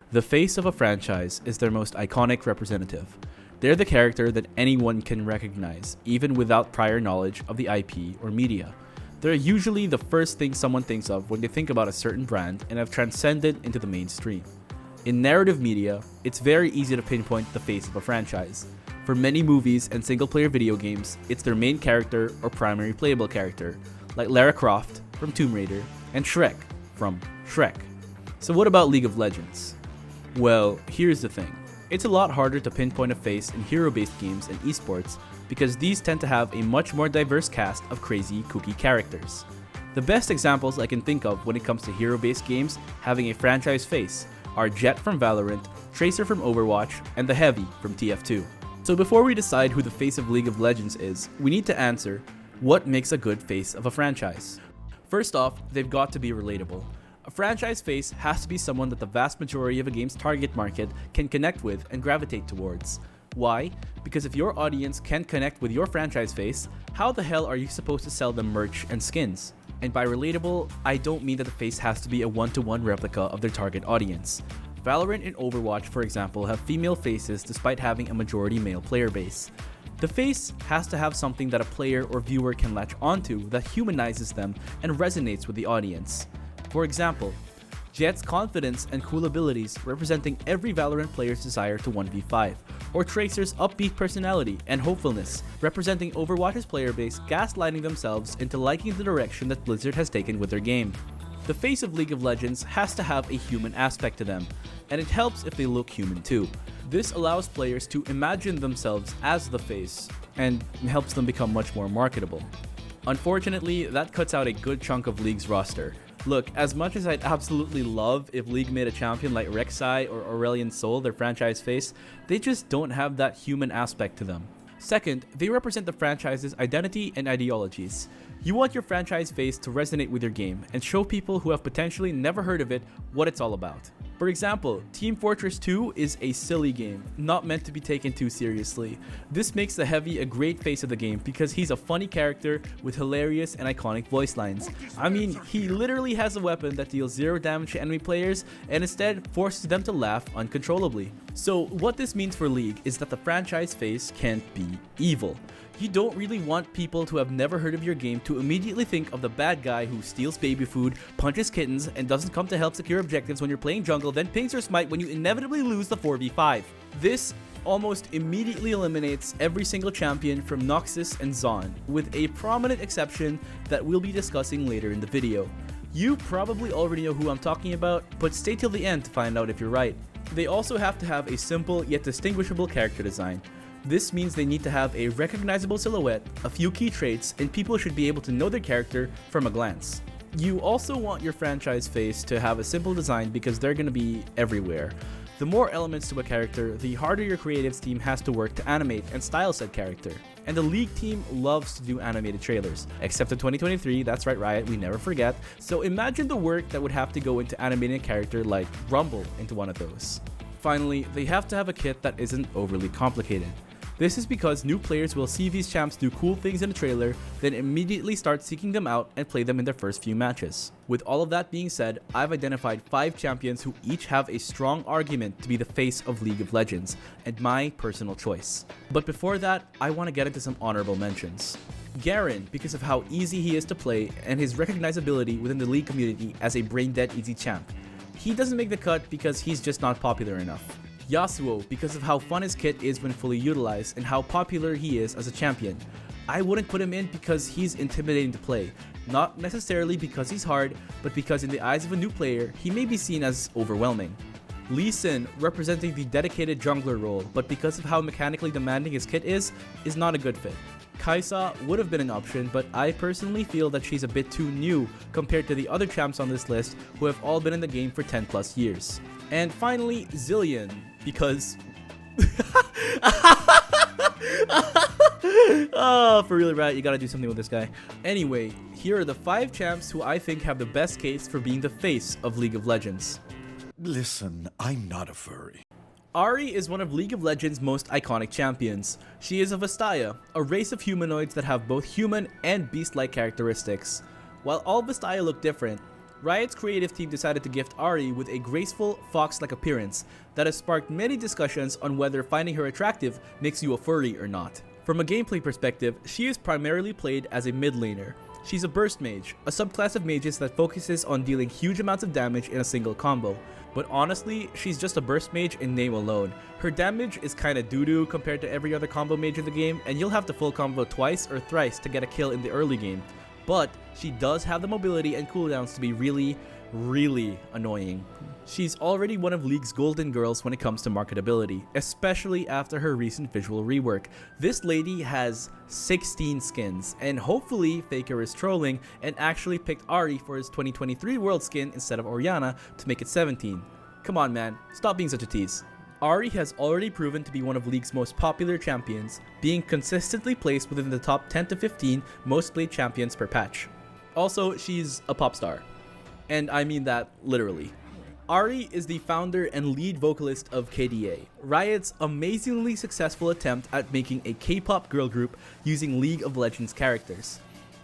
The face of a franchise is their most iconic representative. They're the character that anyone can recognize, even without prior knowledge of the IP or media. They're usually the first thing someone thinks of when they think about a certain brand and have transcended into the mainstream. In narrative media, it's very easy to pinpoint the face of a franchise. For many movies and single-player video games, it's their main character or primary playable character, like Lara Croft from Tomb Raider and Shrek from Shrek. So what about League of Legends? Well, here's the thing. It's a lot harder to pinpoint a face in hero-based games and esports because these tend to have a much more diverse cast of crazy, kooky characters. The best examples I can think of when it comes to hero-based games having a franchise face are Jett from Valorant, Tracer from Overwatch, and the Heavy from TF2. So before we decide who the face of League of Legends is, we need to answer, what makes a good face of a franchise? First off, they've got to be relatable. A franchise face has to be someone that the vast majority of a game's target market can connect with and gravitate towards. Why? Because if your audience can't connect with your franchise face, how the hell are you supposed to sell them merch and skins? And by relatable, I don't mean that the face has to be a one-to-one replica of their target audience. Valorant and Overwatch, for example, have female faces despite having a majority male player base. The face has to have something that a player or viewer can latch onto that humanizes them and resonates with the audience. For example, Jett's confidence and cool abilities representing every Valorant player's desire to 1v5, or Tracer's upbeat personality and hopefulness representing Overwatch's player base gaslighting themselves into liking the direction that Blizzard has taken with their game. The face of League of Legends has to have a human aspect to them, and it helps if they look human too. This allows players to imagine themselves as the face, and helps them become much more marketable. Unfortunately, that cuts out a good chunk of League's roster. Look, as much as I'd absolutely love if League made a champion like Rek'Sai or Aurelion Sol their franchise face, they just don't have that human aspect to them. Second, they represent the franchise's identity and ideologies. You want your franchise face to resonate with your game and show people who have potentially never heard of it what it's all about. For example, Team Fortress 2 is a silly game, not meant to be taken too seriously. This makes the Heavy a great face of the game because he's a funny character with hilarious and iconic voice lines. I mean, he literally has a weapon that deals 0 damage to enemy players and instead forces them to laugh uncontrollably. So what this means for League is that the franchise face can't be evil. You don't really want people who have never heard of your game to immediately think of the bad guy who steals baby food, punches kittens, and doesn't come to help secure objectives when you're playing jungle, then pings your smite when you inevitably lose the 4v5. This almost immediately eliminates every single champion from Noxus and Zon, with a prominent exception that we'll be discussing later in the video. You probably already know who I'm talking about, but stay till the end to find out if you're right. They also have to have a simple yet distinguishable character design. This means they need to have a recognizable silhouette, a few key traits, and people should be able to know their character from a glance. You also want your franchise face to have a simple design because they're going to be everywhere. The more elements to a character, the harder your creatives team has to work to animate and style said character. And the League team loves to do animated trailers. Except in 2023, that's right Riot, we never forget. So imagine the work that would have to go into animating a character like Rumble into one of those. Finally, they have to have a kit that isn't overly complicated. This is because new players will see these champs do cool things in a trailer, then immediately start seeking them out and play them in their first few matches. With all of that being said, I've identified 5 champions who each have a strong argument to be the face of League of Legends, and my personal choice. But before that, I want to get into some honorable mentions. Garen, because of how easy he is to play and his recognizability within the League community as a brain-dead easy champ. He doesn't make the cut because he's just not popular enough. Yasuo, because of how fun his kit is when fully utilized and how popular he is as a champion. I wouldn't put him in because he's intimidating to play, not necessarily because he's hard, but because in the eyes of a new player, he may be seen as overwhelming. Lee Sin, representing the dedicated jungler role, but because of how mechanically demanding his kit is not a good fit. Kai'Sa would have been an option, but I personally feel that she's a bit too new compared to the other champs on this list who have all been in the game for 10 plus years. And finally, Zilean, because... Oh, for real, Riot, you gotta do something with this guy. Anyway, here are the 5 champs who I think have the best case for being the face of League of Legends. Listen, I'm not a furry. Ahri is one of League of Legends' most iconic champions. She is a Vastaya, a race of humanoids that have both human and beast-like characteristics. While all Vastaya look different, Riot's creative team decided to gift Ahri with a graceful, fox-like appearance that has sparked many discussions on whether finding her attractive makes you a furry or not. From a gameplay perspective, she is primarily played as a mid laner. She's a burst mage, a subclass of mages that focuses on dealing huge amounts of damage in a single combo. But honestly, she's just a burst mage in name alone. Her damage is kinda doo-doo compared to every other combo mage in the game, and you'll have to full combo twice or thrice to get a kill in the early game. But she does have the mobility and cooldowns to be really annoying. She's already one of League's golden girls when it comes to marketability, especially after her recent visual rework. This lady has 16 skins, and hopefully Faker is trolling and actually picked Ahri for his 2023 world skin instead of Orianna to make it 17. Come on man, stop being such a tease. Ahri has already proven to be one of League's most popular champions, being consistently placed within the top 10 to 15 most played champions per patch. Also, she's a pop star. And I mean that literally. Ahri is the founder and lead vocalist of KDA, Riot's amazingly successful attempt at making a K-pop girl group using League of Legends characters.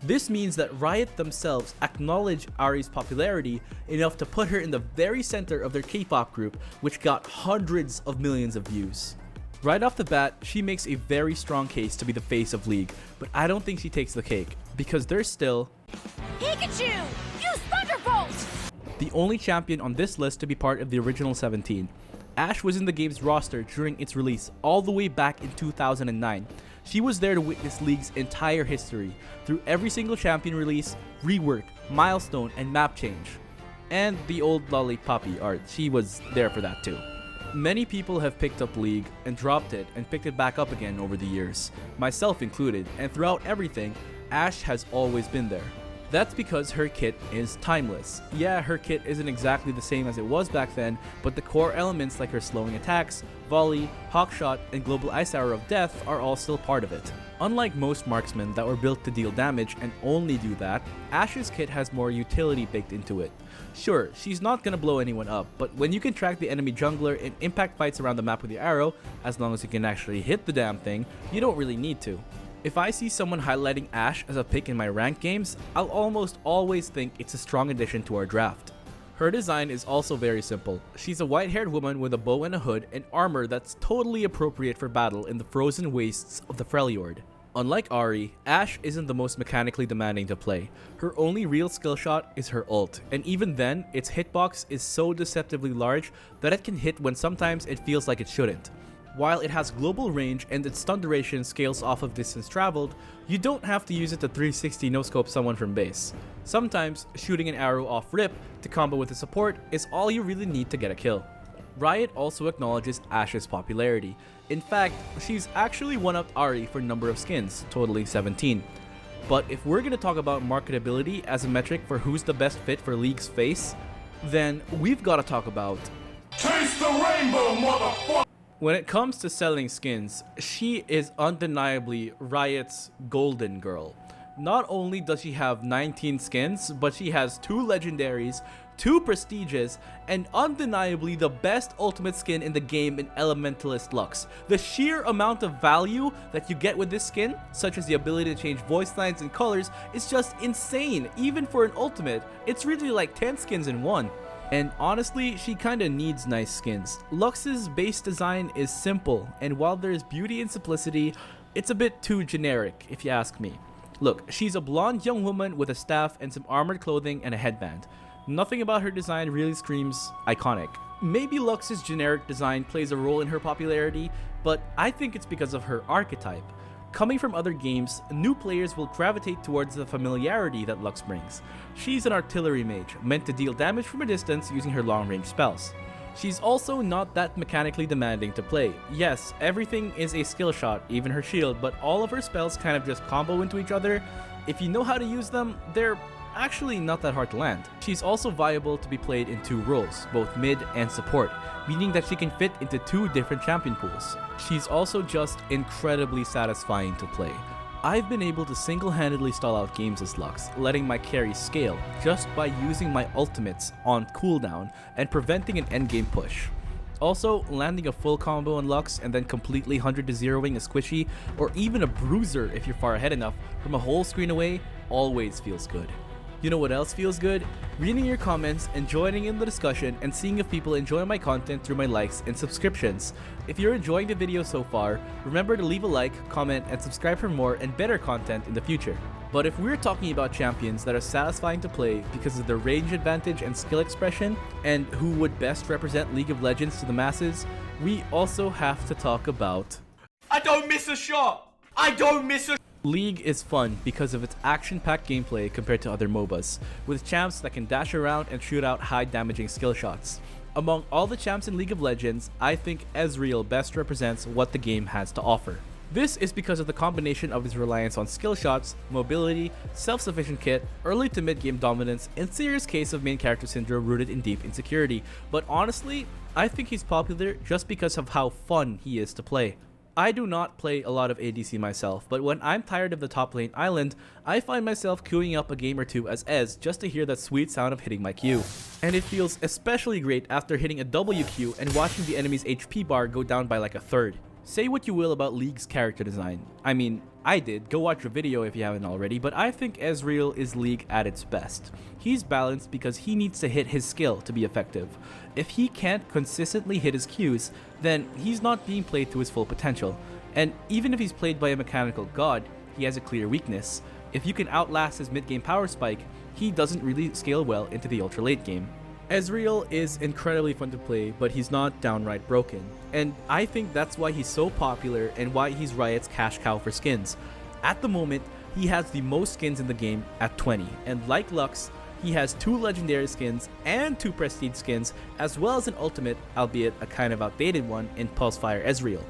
This means that Riot themselves acknowledge Ahri's popularity enough to put her in the very center of their K-pop group, which got hundreds of millions of views. Right off the bat, she makes a very strong case to be the face of League, but I don't think she takes the cake, because there's still Pikachu! Use Thunderbolt! the only champion on this list to be part of the original 17. Ashe was in the game's roster during its release all the way back in 2009. She was there to witness League's entire history, through every single champion release, rework, milestone, and map change. And the old Lollipoppy art, she was there for that too. Many people have picked up League and dropped it and picked it back up again over the years, myself included, and throughout everything, Ashe has always been there. That's because her kit is timeless. Yeah, her kit isn't exactly the same as it was back then, but the core elements like her slowing attacks, volley, hawkshot, and global ice arrow of death are all still part of it. Unlike most marksmen that were built to deal damage and only do that, Ashe's kit has more utility baked into it. Sure, she's not gonna blow anyone up, but when you can track the enemy jungler and impact fights around the map with your arrow, as long as you can actually hit the damn thing, you don't really need to. If I see someone highlighting Ashe as a pick in my ranked games, I'll almost always think it's a strong addition to our draft. Her design is also very simple. She's a white-haired woman with a bow and a hood and armor that's totally appropriate for battle in the frozen wastes of the Freljord. Unlike Ahri, Ashe isn't the most mechanically demanding to play. Her only real skill shot is her ult, and even then, its hitbox is so deceptively large that it can hit when sometimes it feels like it shouldn't. While it has global range and its stun duration scales off of distance traveled, you don't have to use it to 360 no-scope someone from base. Sometimes, shooting an arrow off rip to combo with a support is all you really need to get a kill. Riot also acknowledges Ashe's popularity. In fact, she's actually one-upped Ahri for number of skins, totaling 17. But if we're gonna talk about marketability as a metric for who's the best fit for League's face, then we've gotta talk about Taste the rainbow, motherfucker! When it comes to selling skins, she is undeniably Riot's golden girl. Not only does she have 19 skins, but she has 2 legendaries, 2 prestiges, and undeniably the best ultimate skin in the game in Elementalist Lux. The sheer amount of value that you get with this skin, such as the ability to change voice lines and colors, is just insane. Even for an ultimate, it's really like 10 skins in one. And honestly, she kinda needs nice skins. Lux's base design is simple, and while there's beauty and simplicity, it's a bit too generic, if you ask me. Look, she's a blonde young woman with a staff and some armored clothing and a headband. Nothing about her design really screams iconic. Maybe Lux's generic design plays a role in her popularity, but I think it's because of her archetype. Coming from other games, new players will gravitate towards the familiarity that Lux brings. She's an artillery mage, meant to deal damage from a distance using her long-range spells. She's also not that mechanically demanding to play. Yes, everything is a skill shot, even her shield, but all of her spells kind of just combo into each other. If you know how to use them, they're actually not that hard to land. She's also viable to be played in 2 roles, both mid and support, meaning that she can fit into 2 different champion pools. She's also just incredibly satisfying to play. I've been able to single-handedly stall out games as Lux, letting my carry scale just by using my ultimates on cooldown and preventing an endgame push. Also, landing a full combo on Lux and then completely 100 to 0ing a squishy or even a bruiser if you're far ahead enough from a whole screen away always feels good. You know what else feels good? Reading your comments and joining in the discussion and seeing if people enjoy my content through my likes and subscriptions. If you're enjoying the video so far, remember to leave a like, comment, and subscribe for more and better content in the future. But if we're talking about champions that are satisfying to play because of their range advantage and skill expression, and who would best represent League of Legends to the masses, we also have to talk about... I don't miss a shot! I don't miss a League is fun because of its action-packed gameplay compared to other MOBAs, with champs that can dash around and shoot out high-damaging skill shots. Among all the champs in League of Legends, I think Ezreal best represents what the game has to offer. This is because of the combination of his reliance on skill shots, mobility, self-sufficient kit, early to mid-game dominance, and serious case of main character syndrome rooted in deep insecurity. But honestly, I think he's popular just because of how fun he is to play. I do not play a lot of ADC myself, but when I'm tired of the top lane island, I find myself queuing up a game or two as Ez just to hear that sweet sound of hitting my Q. And it feels especially great after hitting a WQ and watching the enemy's HP bar go down by like a third. Say what you will about League's character design. I mean, I did, go watch a video if you haven't already, but I think Ezreal is League at its best. He's balanced because he needs to hit his skill to be effective. If he can't consistently hit his Qs, then he's not being played to his full potential. And even if he's played by a mechanical god, he has a clear weakness. If you can outlast his mid-game power spike, he doesn't really scale well into the ultra late game. Ezreal is incredibly fun to play, but he's not downright broken. And I think that's why he's so popular and why he's Riot's cash cow for skins. At the moment, he has the most skins in the game at 20, and like Lux, he has 2 legendary skins and 2 prestige skins, as well as an ultimate, albeit a kind of outdated one, in Pulsefire Ezreal.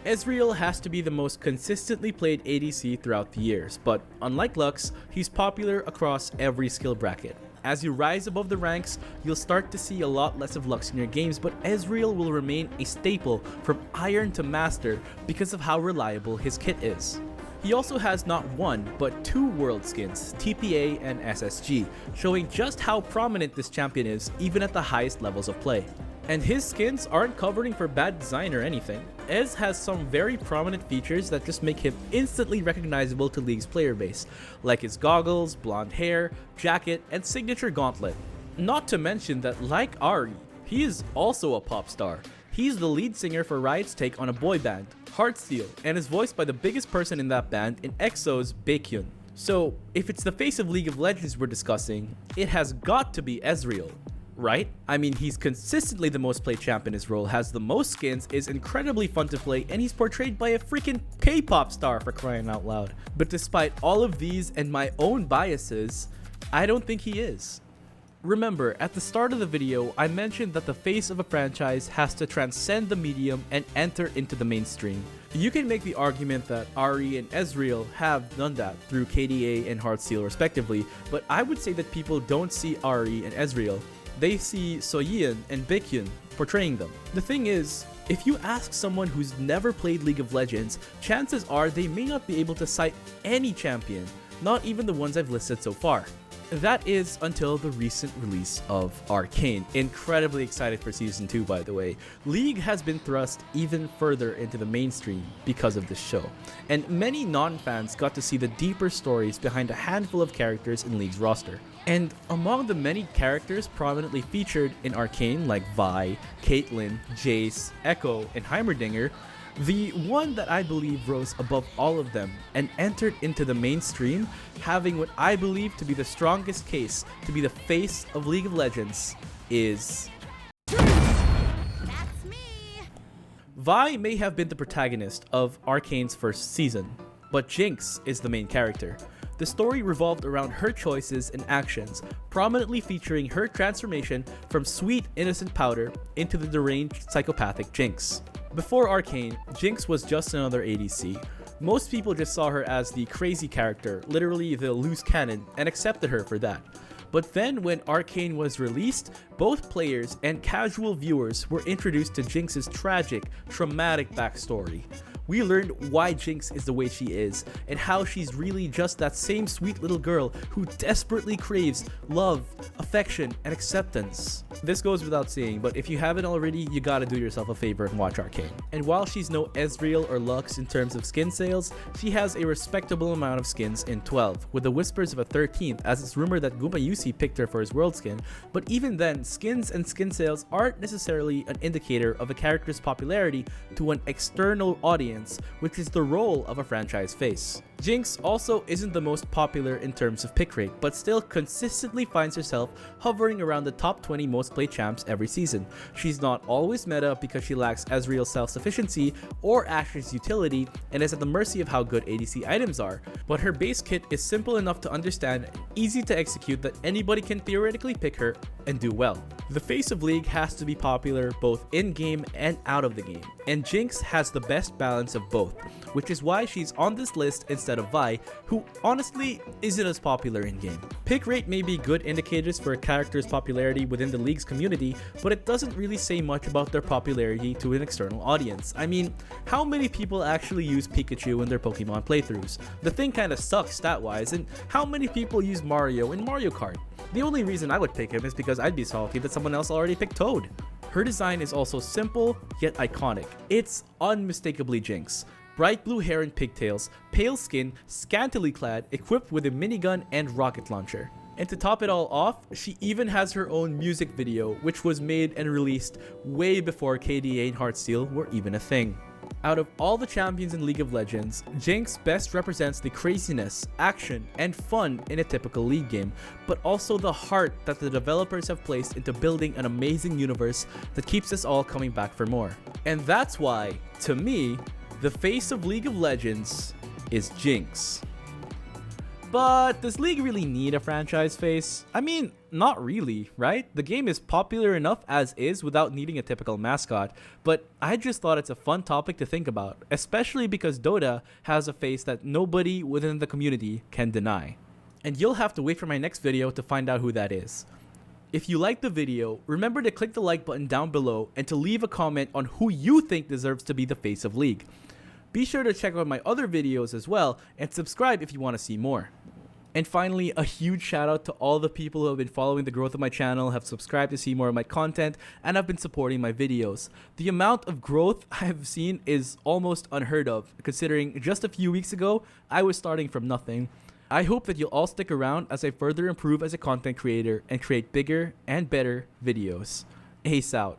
Ezreal has to be the most consistently played ADC throughout the years, but unlike Lux, he's popular across every skill bracket. As you rise above the ranks, you'll start to see a lot less of Lux in your games, but Ezreal will remain a staple from Iron to Master because of how reliable his kit is. He also has not 1, but 2 world skins, TPA and SSG, showing just how prominent this champion is even at the highest levels of play. And his skins aren't covering for bad design or anything. Ez has some very prominent features that just make him instantly recognizable to League's player base, like his goggles, blonde hair, jacket, and signature gauntlet. Not to mention that, like Ahri, he is also a pop star. He's the lead singer for Riot's take on a boy band, Heartsteel, and is voiced by the biggest person in that band in EXO's Baekhyun. So, if it's the face of League of Legends we're discussing, it has got to be Ezreal. Right? I mean, he's consistently the most played champ in his role, has the most skins, is incredibly fun to play, and he's portrayed by a freaking K-pop star, for crying out loud. But despite all of these and my own biases, I don't think he is. Remember, at the start of the video, I mentioned that the face of a franchise has to transcend the medium and enter into the mainstream. You can make the argument that Ahri and Ezreal have done that through KDA and Heartsteel respectively, but I would say that people don't see Ahri and Ezreal. They see Soyeon and Baekhyun portraying them. The thing is, if you ask someone who's never played League of Legends, chances are they may not be able to cite any champion, not even the ones I've listed so far. That is until the recent release of Arcane. Incredibly excited for Season 2, by the way. League has been thrust even further into the mainstream because of this show, and many non-fans got to see the deeper stories behind a handful of characters in League's roster. And among the many characters prominently featured in Arcane like Vi, Caitlyn, Jace, Echo, and Heimerdinger, the one that I believe rose above all of them and entered into the mainstream, having what I believe to be the strongest case to be the face of League of Legends, is... That's me! Vi may have been the protagonist of Arcane's first season, but Jinxed is the main character. The story revolved around her choices and actions, prominently featuring her transformation from sweet, innocent powder into the deranged, psychopathic Jinx. Before Arcane, Jinx was just another ADC. Most people just saw her as the crazy character, literally the loose cannon, and accepted her for that. But then when Arcane was released, Both players and casual viewers were introduced to Jinx's tragic, traumatic backstory. We learned why Jinx is the way she is, and how she's really just that same sweet little girl who desperately craves love, affection, and acceptance. This goes without saying, but if you haven't already, you gotta do yourself a favor and watch Arcane. And while she's no Ezreal or Lux in terms of skin sales, she has a respectable amount of skins in 12, with the whispers of a 13th, as it's rumored that Gumayusi picked her for his world skin. But even then, skins and skin sales aren't necessarily an indicator of a character's popularity to an external audience, which is the role of a franchise face. Jinx also isn't the most popular in terms of pick rate, but still consistently finds herself hovering around the top 20 most played champs every season. She's not always meta because she lacks Ezreal's self-sufficiency or Ashe's utility and is at the mercy of how good ADC items are, but her base kit is simple enough to understand and easy to execute that anybody can theoretically pick her and do well. The face of League has to be popular both in-game and out of the game, and Jinx has the best balance of both, which is why she's on this list instead of Vi, who honestly isn't as popular in-game. Pick rate may be good indicators for a character's popularity within the League's community, but it doesn't really say much about their popularity to an external audience. I mean, how many people actually use Pikachu in their Pokemon playthroughs? The thing kinda sucks stat-wise, and how many people use Mario in Mario Kart? The only reason I would pick him is because I'd be salty that someone else already picked Toad. Her design is also simple, yet iconic. It's unmistakably Jinx. Bright blue hair and pigtails, pale skin, scantily clad, equipped with a minigun and rocket launcher. And to top it all off, she even has her own music video, which was made and released way before KDA and Heartsteel were even a thing. Out of all the champions in League of Legends, Jinx best represents the craziness, action, and fun in a typical League game, but also the heart that the developers have placed into building an amazing universe that keeps us all coming back for more. And that's why, to me, the face of League of Legends is Jinx. But does League really need a franchise face? I mean, not really, right? The game is popular enough as is without needing a typical mascot, but I just thought it's a fun topic to think about, especially because Dota has a face that nobody within the community can deny. And you'll have to wait for my next video to find out who that is. If you liked the video, remember to click the like button down below and to leave a comment on who you think deserves to be the face of League. Be sure to check out my other videos as well and subscribe if you want to see more. And finally, a huge shout out to all the people who have been following the growth of my channel, have subscribed to see more of my content, and have been supporting my videos. The amount of growth I have seen is almost unheard of, considering just a few weeks ago, I was starting from nothing. I hope that you'll all stick around as I further improve as a content creator and create bigger and better videos. Ace out.